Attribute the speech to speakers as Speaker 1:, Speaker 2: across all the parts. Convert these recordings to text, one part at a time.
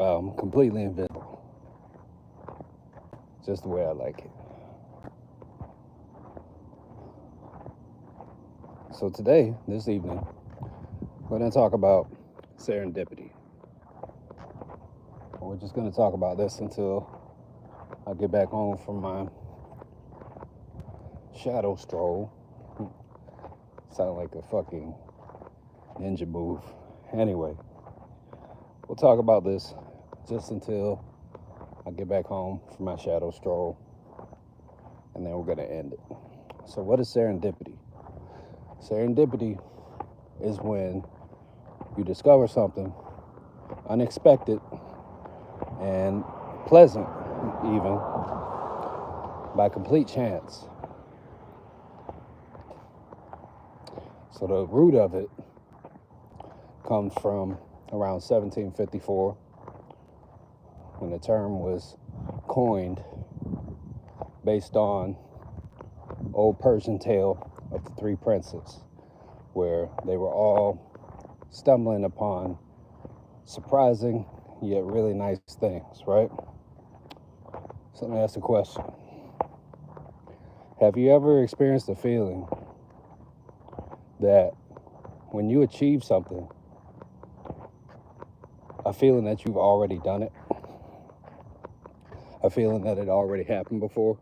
Speaker 1: completely invisible. Just the way I like it. So today, this evening, we're going to talk about serendipity. We're just going to talk about this until I get back home from my shadow stroll. Sound like a fucking ninja move. Anyway, we'll talk about this just until I get back home from my shadow stroll, and then we're going to end it. So what is serendipity? Serendipity is when you discover something unexpected and pleasant, even by complete chance. So the root of it comes from around 1754, when the term was coined based on old Persian tale of the three princes, where they were all stumbling upon surprising yet really nice things, right? So let me ask a question. Have you ever experienced a feeling that when you achieve something, a feeling that you've already done it, a feeling that it already happened before,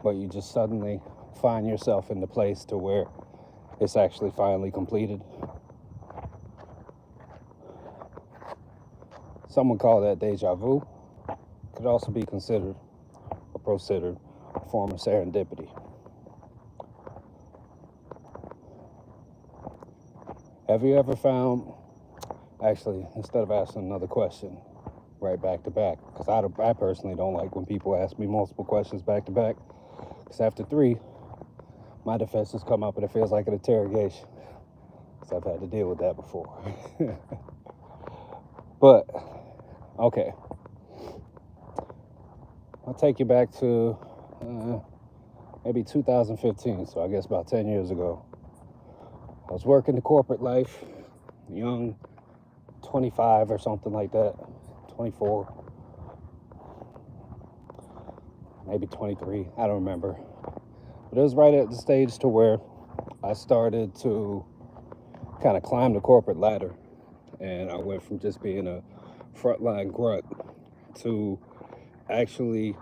Speaker 1: but you just suddenly find yourself in the place to where it's actually finally completed? Some would call that deja vu. Could also be considered a form of serendipity. Have you ever found, actually, instead of asking another question right back to back, because I personally don't like when people ask me multiple questions back to back, because after three, my defenses come up and it feels like an interrogation, because I've had to deal with that before. But, okay. I'll take you back to maybe 2015, so I guess about 10 years ago. I was working the corporate life, young, 25 or something like that, 24, maybe 23, I don't remember. But it was right at the stage to where I started to kind of climb the corporate ladder, and I went from just being a frontline grunt to actually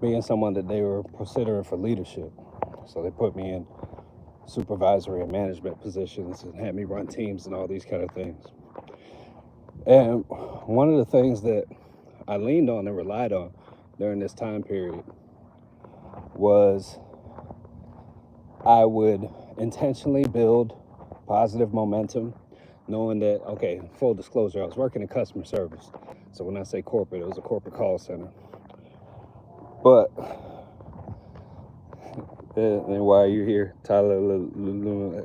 Speaker 1: being someone that they were considering for leadership. So they put me in supervisory and management positions and had me run teams and all these kind of things. And one of the things that I leaned on and relied on during this time period was I would intentionally build positive momentum, knowing that, okay, full disclosure, I was working in customer service. So when I say corporate, it was a corporate call center. But and why are you here, Tyler?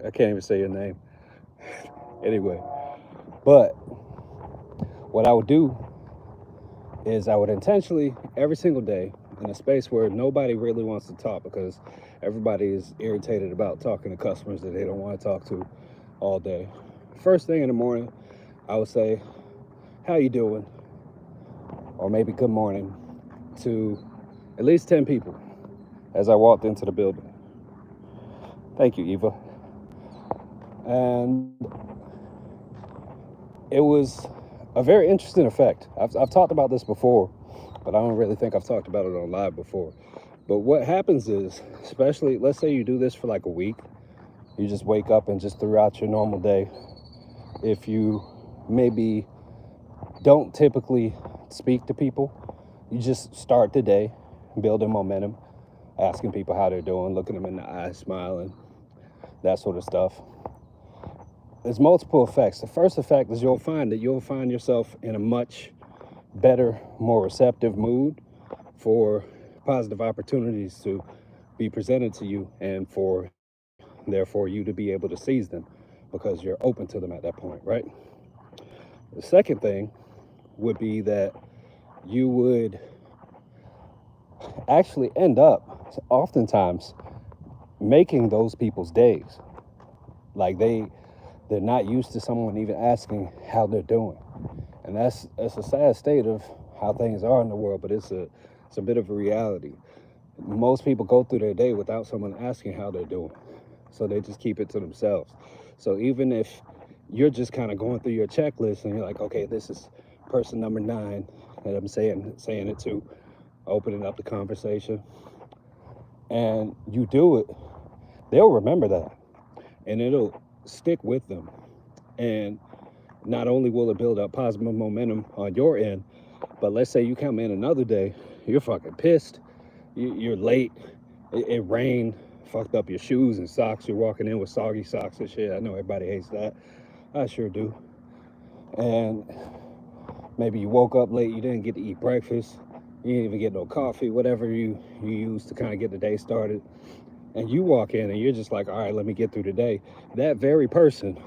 Speaker 1: I can't even say your name. Anyway, but what I would do is I would intentionally, every single day, in a space where nobody really wants to talk, because everybody is irritated about talking to customers that they don't want to talk to all day. First thing in the morning, I would say, how you doing? Or maybe good morning to at least 10 people as I walked into the building. Thank you, Eva. And it was a very interesting effect. I've talked about this before, but I don't really think I've talked about it on live before. But what happens is, especially, let's say you do this for like a week, you just wake up and just throughout your normal day, if you maybe don't typically speak to people, you just start the day building momentum, asking people how they're doing, looking them in the eye, smiling, that sort of stuff. There's multiple effects. The first effect is you'll find yourself in a much better, more receptive mood for positive opportunities to be presented to you, and for therefore you to be able to seize them because you're open to them at that point, right? The second thing would be that you would actually end up oftentimes making those people's days. Like they're not used to someone even asking how they're doing. And that's a sad state of how things are in the world, but it's a bit of a reality. Most people go through their day without someone asking how they're doing, so they just keep it to themselves. So even if you're just kind of going through your checklist and you're like, okay, this is person number 9 that I'm saying it to, opening up the conversation, and you do it, they'll remember that, and it'll stick with them. And not only will it build up positive momentum on your end, but let's say you come in another day, you're fucking pissed, you're late, it rained, fucked up your shoes and socks, you're walking in with soggy socks and shit. I know everybody hates that. I sure do. And maybe you woke up late, you didn't get to eat breakfast, you didn't even get no coffee, whatever you use to kind of get the day started. And you walk in and you're just like, all right, let me get through the day. That very person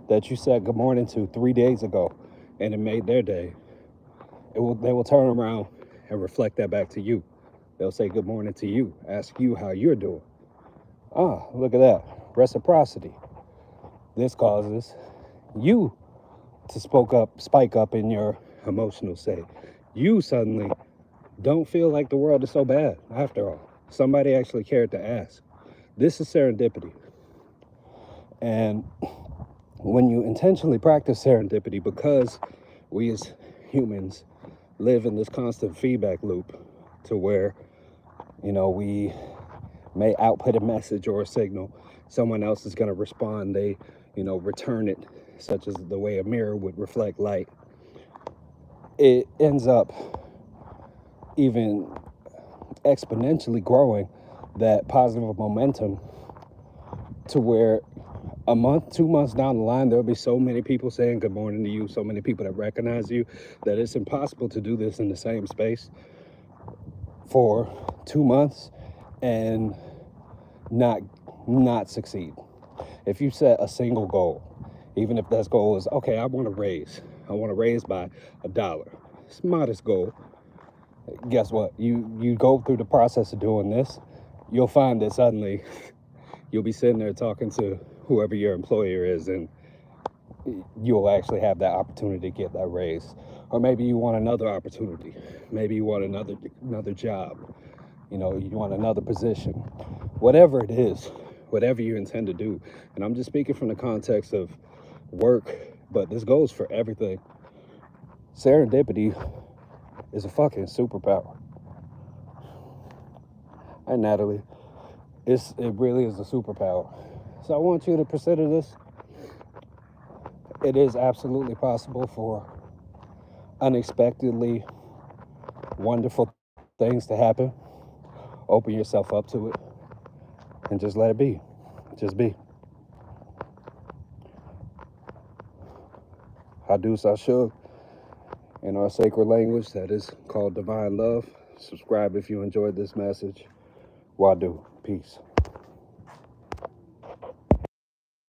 Speaker 1: that you said good morning to 3 days ago and it made their day, they will turn around and reflect that back to you. They'll say good morning to you, ask you how you're doing. Ah, look at that. Reciprocity. This causes you to spike up in your emotional state. You suddenly don't feel like the world is so bad after all. Somebody actually cared to ask. This is serendipity. And when you intentionally practice serendipity, because we as humans live in this constant feedback loop to where, we may output a message or a signal, someone else is going to respond, they, return it, such as the way a mirror would reflect light. It ends up even exponentially growing that positive momentum to where a month, 2 months down the line, there'll be so many people saying good morning to you, so many people that recognize you, that it's impossible to do this in the same space for 2 months and not succeed. If you set a single goal, even if that goal is, okay, I want to raise by $1. It's a modest goal. Guess what? You go through the process of doing this, you'll find that suddenly you'll be sitting there talking to whoever your employer is, and you'll actually have that opportunity to get that raise. Or maybe you want another opportunity. Maybe you want another job. You want another position. Whatever it is, whatever you intend to do. And I'm just speaking from the context of work, but this goes for everything. Serendipity is a fucking superpower. And Natalie, it really is a superpower. So I want you to consider this. It is absolutely possible for unexpectedly wonderful things to happen. Open yourself up to it and just let it be. Just be. Hadus Ashug, in our sacred language that is called divine love. Subscribe if you enjoyed this message. Wadu. Peace.